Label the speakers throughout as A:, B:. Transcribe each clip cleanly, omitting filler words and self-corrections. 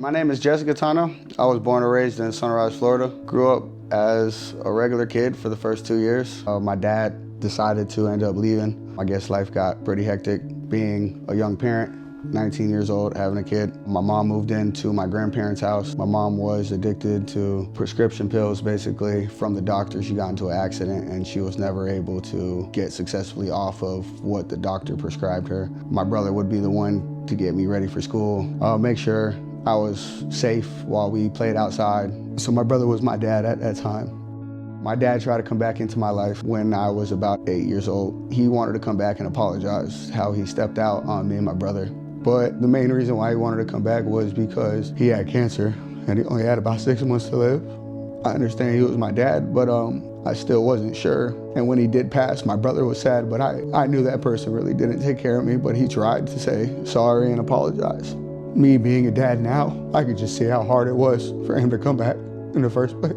A: My name is Gaetano. I was born and raised in Sunrise, Florida. Grew up as a regular kid for the first 2 years. My dad decided to end up leaving. I guess life got pretty hectic being a young parent, 19 years old, having a kid. My mom moved into my grandparents' house. My mom was addicted to prescription pills, basically, from the doctor. She got into an accident and she was never able to get successfully off of what the doctor prescribed her. My brother would be the one to get me ready for school, make sure I was safe while we played outside. So my brother was my dad at that time. My dad tried to come back into my life when I was about 8 years old. He wanted to come back and apologize how he stepped out on me and my brother. But the main reason why he wanted to come back was because he had cancer and he only had about 6 months to live. I understand he was my dad, but I still wasn't sure. And when he did pass, my brother was sad, but I knew that person really didn't take care of me, but he tried to say sorry and apologize. Me being a dad now, I could just see how hard it was for him to come back in the first place.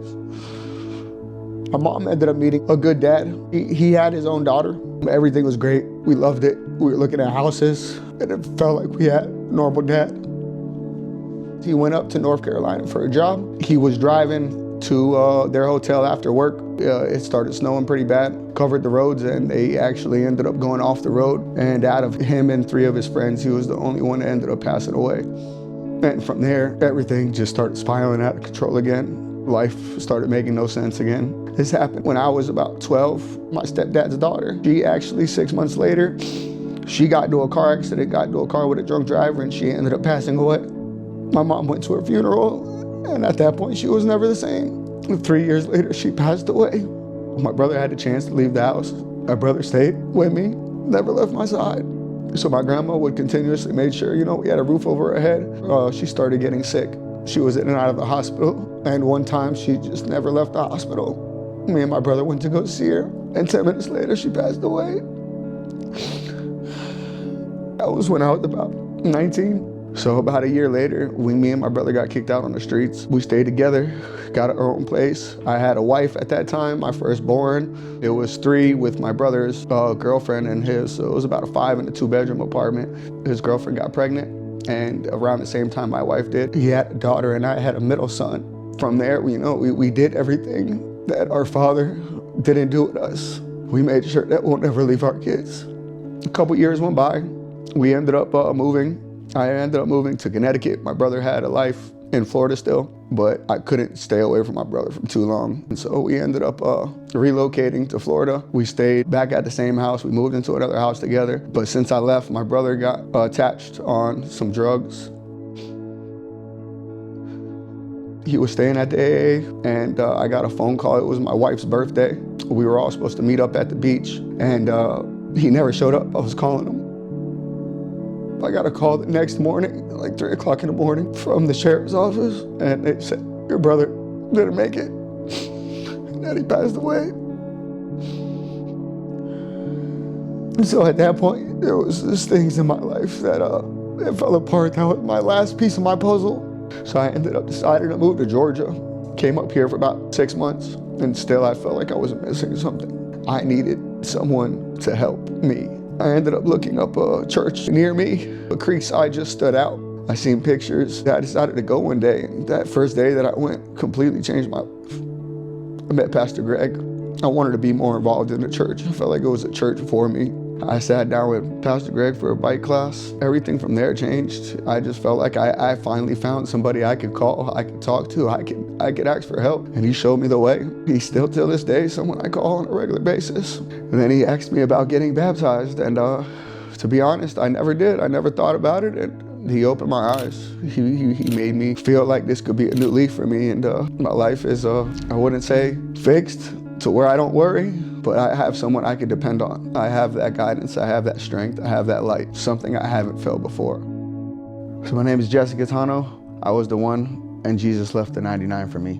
A: My mom ended up meeting a good dad. He had his own daughter. Everything was great. We loved it. We were looking at houses, and it felt like we had a normal dad. He went up to North Carolina for a job. He was driving to their hotel after work. It started snowing pretty bad, covered the roads, and they actually ended up going off the road. And out of him and 3 of his friends, he was the only one that ended up passing away. And from there, everything just started spiraling out of control again. Life started making no sense again. This happened when I was about 12, my stepdad's daughter. She actually, 6 months later, she got into a car accident, got into a car with a drunk driver, and she ended up passing away. My mom went to her funeral, and at that point, she was never the same. 3 years later, she passed away. My brother had the chance to leave the house. My brother stayed with me, never left my side. So my grandma would continuously make sure, we had a roof over her head. She started getting sick. She was in and out of the hospital, and one time she just never left the hospital. Me and my brother went to go see her, and 10 minutes later, she passed away. That was when I was about 19. So about a year later, me and my brother got kicked out on the streets. We stayed together, got our own place. I had a wife at that time, my firstborn. It was 3 with my brother's girlfriend and his, so it was about a 5 and a 2-bedroom apartment. His girlfriend got pregnant, and around the same time my wife did. He had a daughter and I had a middle son. From there, we did everything that our father didn't do with us. We made sure that we'll never leave our kids. A couple years went by. We ended up moving. I ended up moving to Connecticut. My brother had a life in Florida still, but I couldn't stay away from my brother for too long. And so we ended up relocating to Florida. We stayed back at the same house. We moved into another house together. But since I left, my brother got attached on some drugs. He was staying at the AA, and I got a phone call. It was my wife's birthday. We were all supposed to meet up at the beach, and he never showed up. I was calling him. I got a call the next morning, like 3 o'clock in the morning, from the sheriff's office, and they said, your brother didn't make it, and that he passed away. And so at that point, there was just things in my life that it fell apart. That was my last piece of my puzzle. So I ended up deciding to move to Georgia. Came up here for about 6 months, and still I felt like I was missing something. I needed someone to help me. I ended up looking up a church near me. The Creekside just stood out. I seen pictures. I decided to go one day, and that first day that I went completely changed my life. I met Pastor Greg. I wanted to be more involved in the church. I felt like it was a church for me. I sat down with Pastor Greg for a bike class. Everything from there changed. I just felt like I finally found somebody I could call, I could talk to, I could ask for help. And he showed me the way. He's still, till this day, someone I call on a regular basis. And then he asked me about getting baptized. And to be honest, I never did. I never thought about it. And he opened my eyes. He made me feel like this could be a new leaf for me. And my life is, I wouldn't say fixed to where I don't worry, but I have someone I can depend on. I have that guidance, I have that strength, I have that light, something I haven't felt before. So my name is Gaetano. I was the one, and Jesus left the 99 for me.